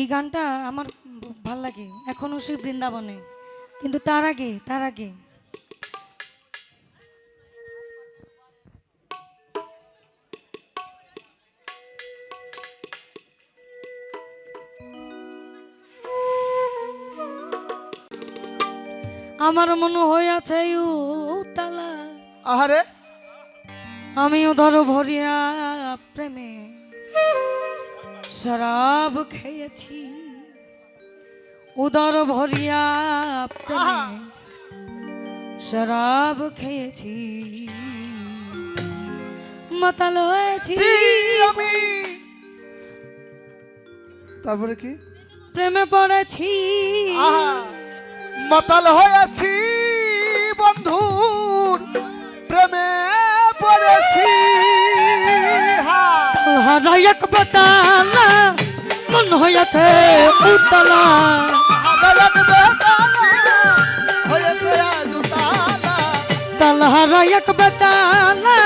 এই গানটা আমার ভাল লাগে এখনো সেই বৃন্দাবনে, কিন্তু তার আগে আমার মনে হইয়াছে উতালা, আহারে আমিও ধরো ভরিয়া প্রেমে শরাব খেয়েছি, উদর ভরিয়া প্রেমে শরাব খেয়েছি, মাতাল হয়েছি আমি। তারপরে কি? প্রেমে পড়েছি, আহা, মাতাল হয়েছি বন্ধুর প্রেমে পড়েছি। তাহারা এক বেতালা মন হইয়াছে উতলা, তাহারা এক বেতালা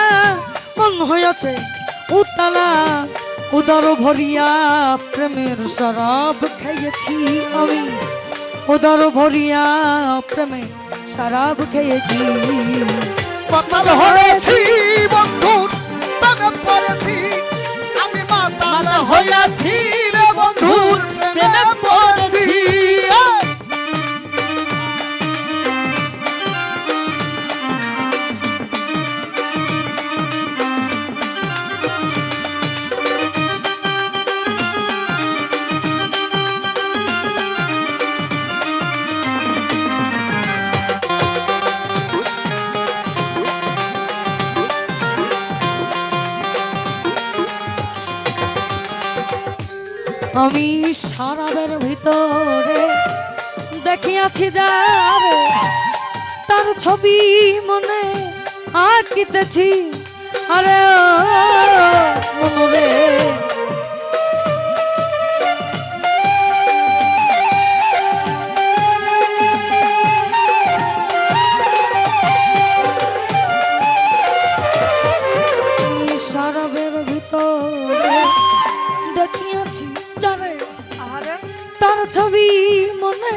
মন হইয়াছে উতলা, উদর ভরিয়া প্রেমের শরাব খেয়েছি আমি, উদর ভরিয়া প্রেমে শরাব খেয়েছি, মাতাল হয়েছি বন্ধুর প্রেমে পড়েছি, আমি মাতাল হয়েছি রে বন্ধুর প্রেমে পড়েছি। আমি শরাবের ভিতরে দেখিয়াছি যারে, তার ছবি মনে আঁকিতেছি, আরে ও মনরে শরাবের ভিতরে দেখিয়াছি জানে, তার ছবি মনে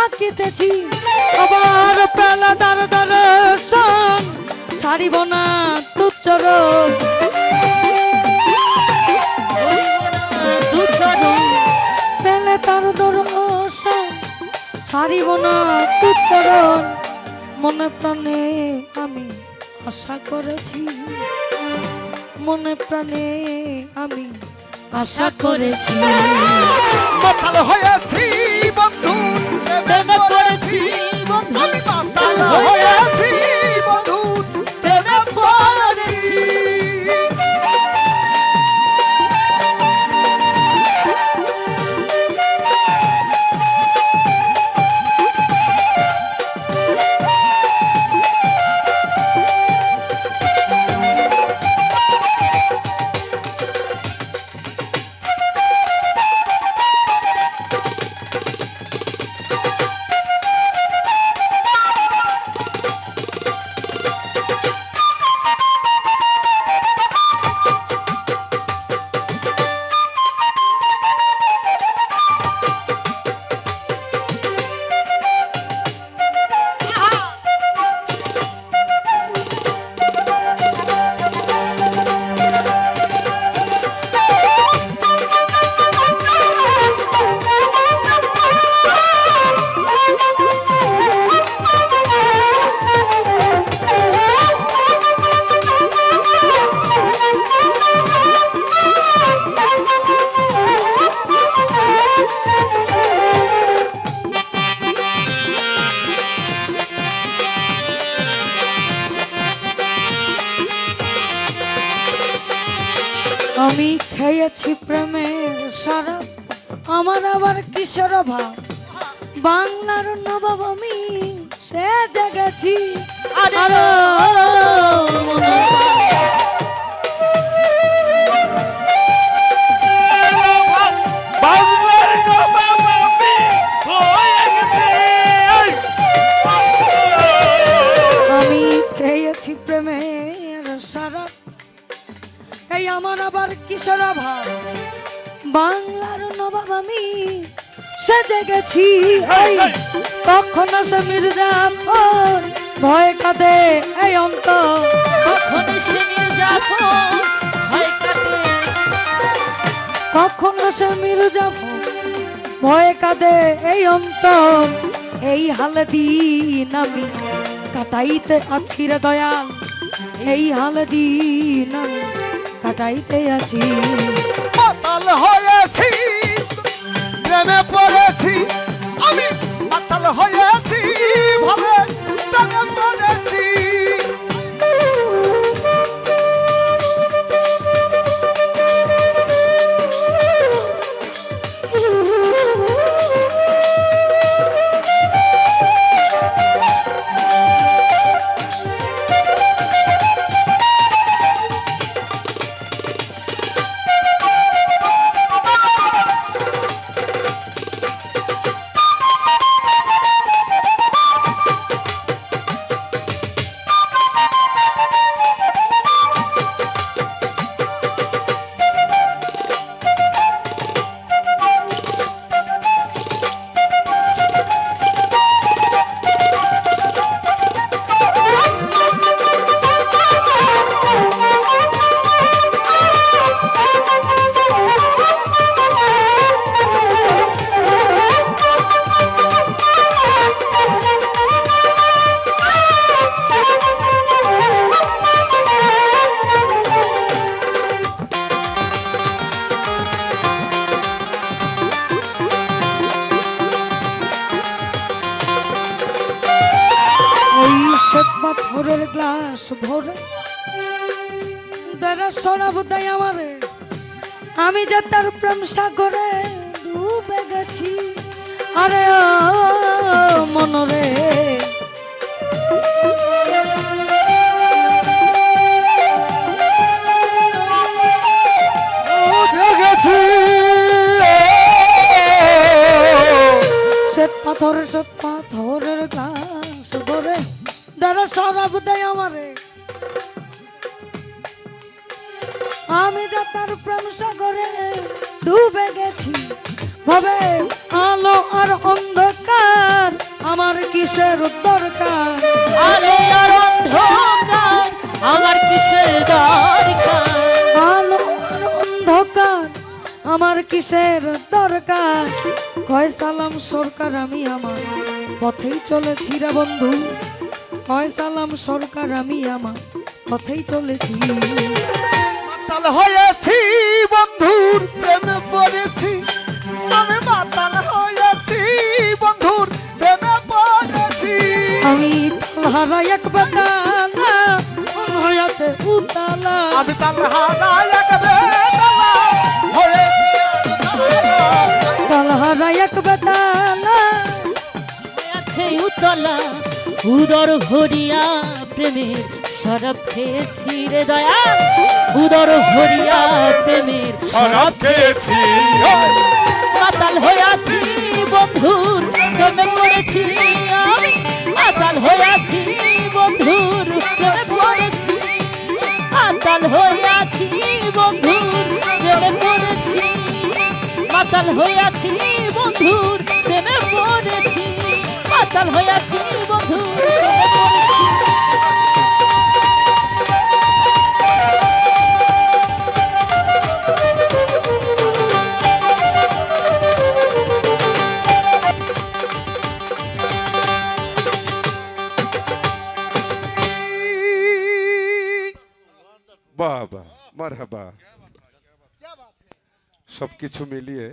আঁকিতেছি, আবার পেলা দার দর্শন ছাড়িব না তুচ্ছর, পেলে তার দর্শন ছাড়িব না তুচ্ছর, মনে প্রাণে আমি আশা করেছি, মনে প্রাণে আমি আশা করেছি, মাতাল হয়েছি বন্ধু প্রেমে পড়েছি, আমি মাতাল হয়েছি বন্ধু প্রেমে পড়েছি। আমি খেয়েছি প্রেমের শরাব, আমার আবার কিশোর ভাব, বাংলার নবাব আমি সে জেগেছি, আরে আমি খেয়েছি প্রেমের শরাব, তাই আমার আবার কিশোর ভাব, বাংলার নবাব আমি সেজে গেছি এই কখন সে মির্জাফর ভয় কাঁদে এই অন্তর কখন সে মির্জাফর ভয় কাঁদে কখন সে মির্জাফর ভয় কাঁদে এই অন্তর এই হাল দিন আমি কাটাইতে আছি রে দয়াল এই হাল দিন আমি কাটাইতে আছি মাতাল হয়েছি প্রেমে পড়েছি আমি মাতাল হয়েছি ভাবে প্রেমে পড়েছি পাথরের গ্লাস ভরে দ্বারা শোনাব তাই আমারে আমি যে তার প্রেম সাগরে ডুবে গেছি আরে ও মনরে শ্বেত পাথরের গ্লাস ভরে দ্বারা শোনাব তাই আমারে আমি যে তার প্রেম সাগরে ডুবে গেছি ভাবে আলো আর অন্ধকার আমার কিসের দরকার আলো আর অন্ধকার আমার কিসের দরকার আলো আর অন্ধকার আমার কিসের দরকার কয় সালাম সরকার আমি আমার পথেই চলেছি রে বন্ধু কয় সালাম সরকার আমি আমার পথেই চলেছি মাতাল হয়েছি বন্ধুর প্রেমে পড়েছি আমি মাতাল হয়েছি বন্ধুর প্রেমে পড়েছি আমি তালহারা এক বেতালা মন হয়েছে উতালা আমি তালহারা এক বেতালা হয়েছি তালহারা এক বেতালা আছে উতলা উদর ভরিয়া প্রেমের শরাব খেয়েছি রে দয়া উদর ভরিয়া প্রেমের শরাব খেয়েছি মাতাল হইয়াছি বন্ধুর প্রেমে পড়েছি আমি মাতাল হইয়াছি বন্ধুর প্রেমে পড়েছি মাতাল হইয়াছি বন্ধুর প্রেমে পড়েছি মাতাল হইয়াছি বন্ধুর প্রেমে পড়েছি মাতাল হইয়াছি বন্ধুর প্রেমে পড়েছি বাবা মারহাবা সবকিছু মিলিয়ে